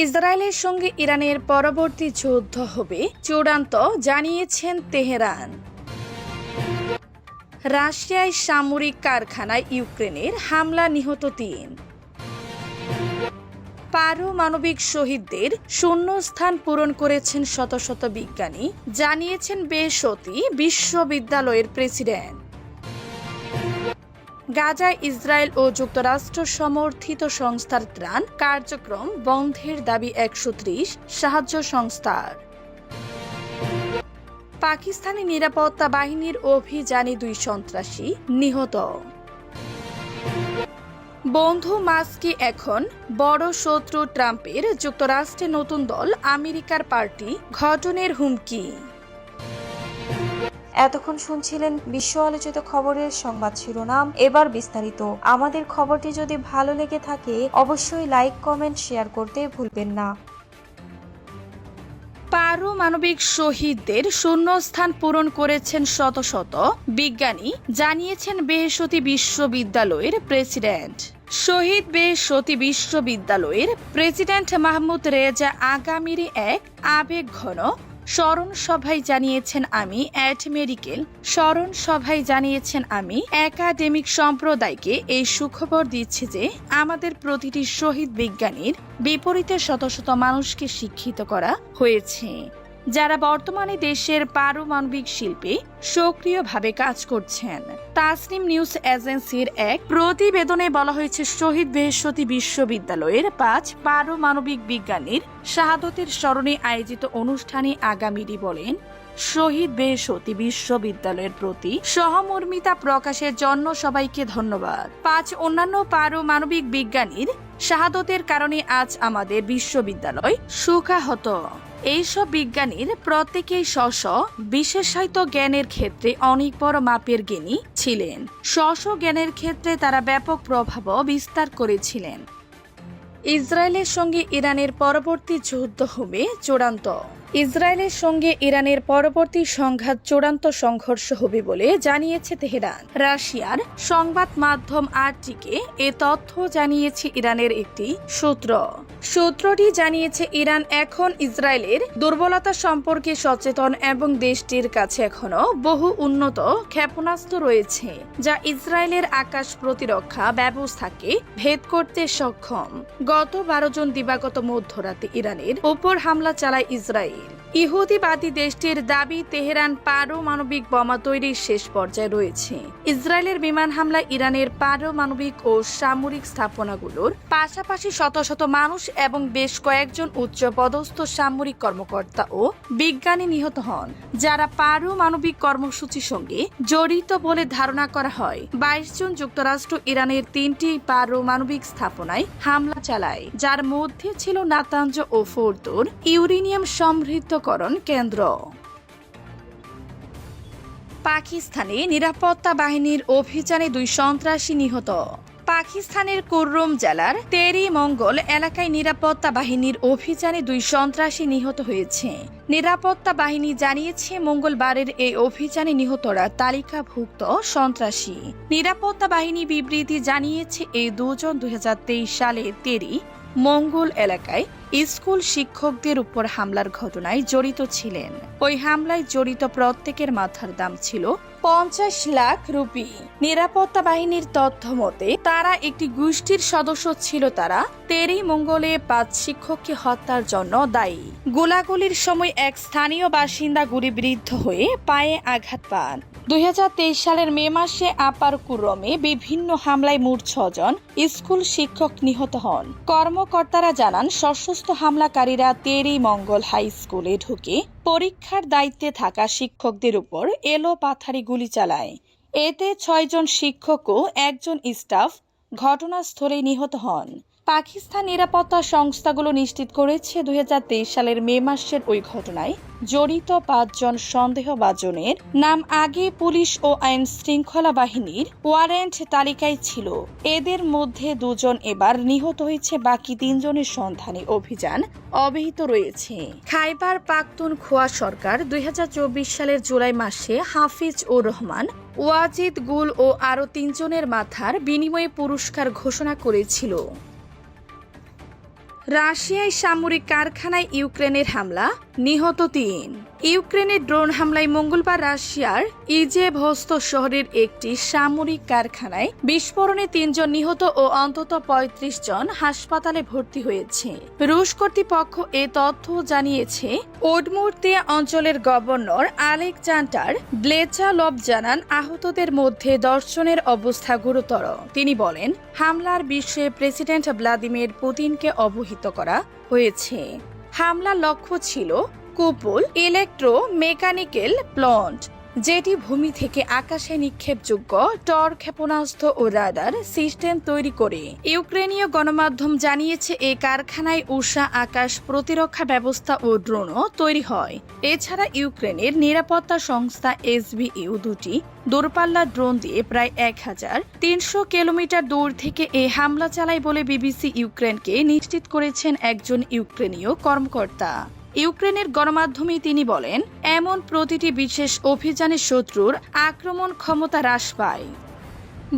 ইসরায়েলের সঙ্গে ইরানের পরবর্তী যুদ্ধ হবে চূড়ান্ত, জানিয়েছেন তেহরান। রাশিয়ায় সামরিক কারখানায় ইউক্রেনের হামলা, নিহত ৩। পারমাণবিক শহীদদের শূন্যস্থান পূরণ করেছেন শত শত বিজ্ঞানী, জানিয়েছেন বেসরকারি বিশ্ববিদ্যালয়ের প্রেসিডেন্ট। গাজায় ইসরায়েল ও যুক্তরাষ্ট্র সমর্থিত সংস্থার ত্রাণ কার্যক্রম বন্ধের দাবি ১৩০ সাহায্য সংস্থার। পাকিস্তানি নিরাপত্তা বাহিনীর অভিযানে ২ সন্ত্রাসী নিহত। বন্ধু মাস্কি এখন বড় শত্রু ট্রাম্পের, যুক্তরাষ্ট্রে নতুন দল আমেরিকার পার্টি গঠনের হুমকি। এতক্ষণ শুনছিলেন বিশ্ব আলোচিত খবরের সংবাদ শিরোনাম। এবার বিস্তারিত। আমাদের খবরটি যদি ভালো লেগে থাকে অবশ্যই লাইক, কমেন্ট, শেয়ার করতে ভুলবেন না। পারমাণবিক শহীদদের শূন্যস্থান পূরণ করেছেন শত শত বিজ্ঞানী, জানিয়েছেন বেসরকারি বিশ্ববিদ্যালয়ের প্রেসিডেন্ট। শহীদ বেসরকারি বিশ্ববিদ্যালয়ের প্রেসিডেন্ট মাহমুদ রেজা আগামীর এক আবেগঘন স্মরণ সভায় জানিয়েছেন, আমি একাডেমিক সম্প্রদায়কে এই সুখবর দিচ্ছি যে আমাদের প্রতিটি শহীদ বিজ্ঞানীর বিপরীতে শত শত মানুষকে শিক্ষিত করা হয়েছে, যারা বর্তমানে দেশের পারমাণবিক শিল্পে সক্রিয়ভাবে কাজ করছেন। তাসনিম নিউজ এজেন্সির এক প্রতিবেদনে বলা হয়েছে, শহীদ বেসরকারি বিশ্ববিদ্যালয়ের ৫ পারমাণবিক বিজ্ঞানীর শাহাদতের স্মরণে আয়োজিত অনুষ্ঠানে আগামীরি বলেন, শহীদ বেসরকারি বিশ্ববিদ্যালয়ের প্রতি সহমর্মিতা প্রকাশের জন্য সবাইকে ধন্যবাদ। ৫ অন্যান্য পারমাণবিক বিজ্ঞানীর শাহাদতের কারণে আজ আমাদের বিশ্ববিদ্যালয় সুখাহত। এইসব বিজ্ঞানীর প্রত্যেকেই স্ব বিশেষায়িত জ্ঞানের ক্ষেত্রে অনেক বড় মাপের জ্ঞানী ছিলেন। স্ব জ্ঞানের ক্ষেত্রে তারা ব্যাপক প্রভাবও বিস্তার করেছিলেন। ইসরায়েলের সঙ্গে ইরানের পরবর্তী যুদ্ধ হবে চূড়ান্ত। ইসরায়েলের সঙ্গে ইরানের পরবর্তী সংঘাত চূড়ান্ত সংঘর্ষ হবে বলে জানিয়েছে তেহরান। রাশিয়ার সংবাদ মাধ্যম আরটিকে এ তথ্য জানিয়েছে ইরানের একটি সূত্রটি জানিয়েছে, ইরান এখন ইসরায়েলের দুর্বলতা সম্পর্কে সচেতন এবং দেশটির কাছে এখনো বহু উন্নত ক্ষেপণাস্ত্র রয়েছে, যা ইসরায়েলের আকাশ প্রতিরক্ষা ব্যবস্থাকে ভেদ করতে সক্ষম। গত ১২ জন দিবাগত মধ্যরাতে ইরানের উপর হামলা চালায় ইসরায়েল। ইহুদিবাদী দেশটির দাবি, তেহরান পারমাণবিক বোমা তৈরির শেষ পর্যায়ে রয়েছে। ইসরায়েলের বিমান হামলায় ইরানের পারমাণবিক ও সামরিক স্থাপনাগুলোর পাশাপাশি শত শত মানুষ এবং বেশ কয়েকজন উচ্চপদস্থ সামরিক কর্মকর্তা ও বিজ্ঞানী নিহত হন, যারা পারমাণবিক কর্মসূচির সঙ্গে জড়িত বলে ধারণা করা হয়। ২২ জুন যুক্তরাষ্ট্র ইরানের ৩টি পারমাণবিক স্থাপনায় হামলা চালায়, যার মধ্যে ছিল নাতাঞ্জ ও ফোর্দোর ইউরেনিয়াম সমৃদ্ধকরণ কেন্দ্র। পাকিস্তানে নিরাপত্তা বাহিনীর অভিযানে ২ সন্ত্রাসী নিহত। পাকিস্তানের কুররুম জেলার তেরি মঙ্গল এলাকায় নিরাপত্তা বাহিনীর অভিযানে ২ সন্ত্রাসী নিহত হয়েছে। নিরাপত্তা বাহিনী জানিয়েছে, মঙ্গলবারের এই অভিযানে নিহতরা তালিকাভুক্ত সন্ত্রাসী। নিরাপত্তা বাহিনী বিবৃতি জানিয়েছে, এই দুজন ২০২৩ সালে তেরি মঙ্গল এলাকায় স্কুল শিক্ষকদের উপর হামলার ঘটনায় জড়িত ছিলেন। ওই হামলায় জড়িত প্রত্যেকের মাথার দাম ছিল ৫০ লাখ রুপি। নিরাপত্তা বাহিনীর তথ্য মতে তারা একটি গোষ্ঠীর সদস্য ছিল। তারা তেরি মঙ্গলে ৫ শিক্ষককে হত্যার জন্য দায়ী। গোলাগুলির সময় এক স্থানীয় বাসিন্দা গুলিবিদ্ধ হয়ে পায়ে আঘাত পান। ২০২৩ সালের মে মাসে আপার কুরমে বিভিন্ন হামলায় মোট ৬ জন স্কুল শিক্ষক নিহত হন। কর্মকর্তারা জানান, সশস্ত্র হামলাকারীরা তেরি মঙ্গল হাই স্কুলে ঢুকে পরীক্ষার দায়িত্বে থাকা শিক্ষকদের উপর এলোপাথারি গুলি চালায়। এতে ৬ জন শিক্ষক ও ১ জন স্টাফ ঘটনাস্থলে নিহত হন। পাকিস্তান নিরাপত্তা সংস্থাগুলো নিশ্চিত করেছে, ২০২৩ সালের মে মাসের ওই ঘটনায় জড়িত ৫ জন সন্দেহভাজনের নাম আগে পুলিশ ও আইন শৃঙ্খলা বাহিনীর ওয়ারেন্ট তালিকায় ছিল। এদের মধ্যে ২ জন এবার নিহত হয়েছে, বাকি ৩ জনের সন্ধানে অভিযান অব্যাহত রয়েছে। খাইবার পাখতুনখোয়া সরকার ২০২৪ সালের জুলাই মাসে হাফিজ উর রহমান, ওয়াজিদ গুল ও আরও ৩ জনের মাথার বিনিময়ে পুরস্কার ঘোষণা করেছিল। রাশিয়ায় সামরিক কারখানায় ইউক্রেনের হামলা, নিহত ৩। ইউক্রেনের ড্রোন হামলায় মঙ্গলবার রাশিয়ার ইজেভস্ত শহরের একটি সামরিক কারখানায় বিস্ফোরণে ৩ জন নিহত ও অন্তত ৩৫ জন হাসপাতালে ভর্তি হয়েছে। রুশ কর্তৃপক্ষ এ তথ্য জানিয়েছে। ওডমুর্তিয়া অঞ্চলের গভর্নর আলেকজান্ডার ব্লেচালভ জানান, আহতদের মধ্যে ১০ জনের অবস্থা গুরুতর। তিনি বলেন, হামলার বিষয়ে প্রেসিডেন্ট ভ্লাদিমির পুতিনকে অবহিত করা হয়েছে। হামলার লক্ষ্য ছিল কুপল ইলেকট্রো মেকানিক্যাল প্ল্যান্ট, যেটি ভূমি থেকে আকাশে নিক্ষেপযোগ্য টর ক্ষেপণাস্ত্র ও রাডার সিস্টেম তৈরি করে। ইউক্রেনীয় গণমাধ্যম জানিয়েছে, এই কারখানায় উষা আকাশ প্রতিরক্ষা ব্যবস্থা ও ড্রোনও তৈরি হয়। এছাড়া ইউক্রেনের নিরাপত্তা সংস্থা SBU 2টি দূরপাল্লার ড্রোন দিয়ে প্রায় ১৩০০ কিলোমিটার দূর থেকে এই হামলা চালায় বলে বিবিসি ইউক্রেনকে নিশ্চিত করেছেন একজন ইউক্রেনীয় কর্মকর্তা। ইউক্রেনের গণমাধ্যমে তিনি বলেন, এমন প্রতিটি বিশেষ অভিযানে শত্রুর আক্রমণ ক্ষমতা হ্রাস পায়।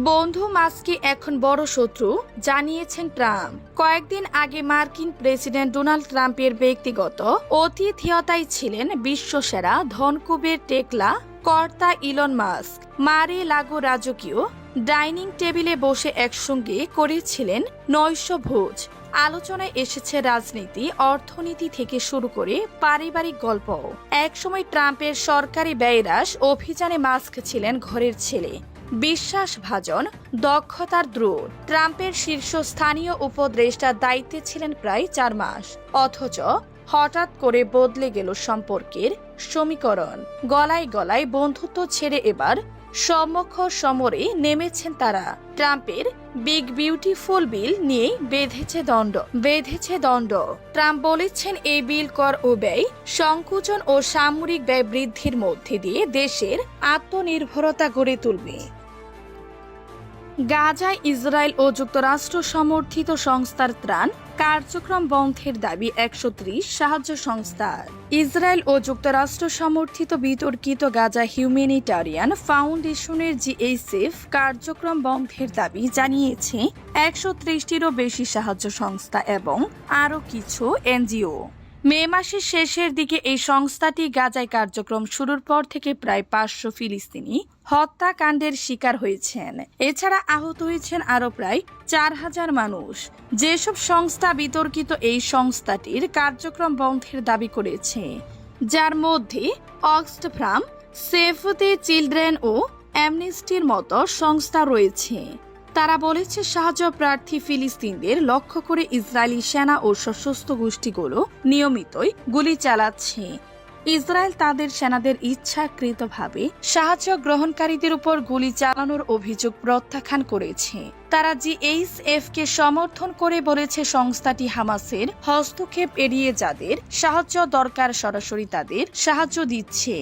বন্ধু মাস্কই এখন বড় শত্রু, জানিয়েছেন ট্রাম্প। কয়েকদিন আগে মার্কিন প্রেসিডেন্ট ডোনাল্ড ট্রাম্পের ব্যক্তিগত আতিথেয়তায় ছিলেন বিশ্বসেরা ধনকুবের টেকলা কর্তা ইলন মাস্ক। মারে লাগো রাজকীয় ডাইনিং টেবিলে বসে একসঙ্গে করেছিলেন নৈশভোজ। আলোচনায় এসেছে রাজনীতি, অর্থনীতি থেকে শুরু করে পারিবারিক গল্প। একসময় ট্রাম্পের সরকারি ব্যয়হ্রাস অভিযানে মাস্ক ছিলেন ঘরের ছেলে, বিশ্বাসভাজন, দক্ষতার দ্রুত। ট্রাম্পের শীর্ষস্থানীয় উপদেষ্টার দায়িত্বে ছিলেন প্রায় ৪ মাস। অথচ হঠাৎ করে বদলে গেল সম্পর্কের সমীকরণ। গলায় গলায় বন্ধুত্ব ছেড়ে এবার সম্মুখ সমরে নেমেছেন তারা। ট্রাম্পের বিগ বিউটিফুল বিল নিয়ে বেঁধেছে দণ্ড। ট্রাম্প বলেছেন, এই বিল কর ও ব্যয় সংকুচন ও সামরিক ব্যয় বৃদ্ধির মধ্যে দিয়ে দেশের আত্মনির্ভরতা গড়ে তুলবে। গাজায় ইসরায়েল ও যুক্তরাষ্ট্র সমর্থিত সংস্থার ত্রাণ কার্যক্রম বন্ধের দাবি ১৩০ সাহায্য সংস্থার। ইসরায়েল ও যুক্তরাষ্ট্র সমর্থিত বিতর্কিত গাজা হিউম্যানিটারিয়ান ফাউন্ডেশনের GHF কার্যক্রম বন্ধের দাবি জানিয়েছে ১৩০টিরও বেশি সাহায্য সংস্থা এবং আরও কিছু NGO। মে মাসের শেষের দিকে এই সংস্থাটি গাজায় কার্যক্রম শুরুর পর থেকে প্রায় ৫০০ ফিলিস্তিনি হত্যাকাণ্ডের শিকার হয়েছেন। এছাড়া আহত হয়েছেন আরও প্রায় ৪,০০০ মানুষ। যেসব সংস্থা বিতর্কিত এই সংস্থাটির কার্যক্রম বন্ধের দাবি করেছে, যার মধ্যে অক্সফাম, সেভ দ্য চিলড্রেন ও অ্যামনেস্টির মতো সংস্থা রয়েছে। তারা বলেছে, সাহায্য প্রার্থী ফিলিস্তিনদের লক্ষ্য করে ইসরায়েলি সেনা ও সশস্ত্র গোষ্ঠীগুলো নিয়মিতই গুলি চালাচ্ছে। ইসরায়েল তাদের সেনাদের ইচ্ছাকৃতভাবে সাহায্য গ্রহণকারীদের উপর গুলি চালানোর অভিযোগ প্রত্যাখ্যান করেছে। তারা GHFকে সমর্থন করে বলেছে, সংস্থাটি হামাসের হস্তক্ষেপ এড়িয়ে যাদের সাহায্য দরকার সরাসরি তাদের সাহায্য দিচ্ছে।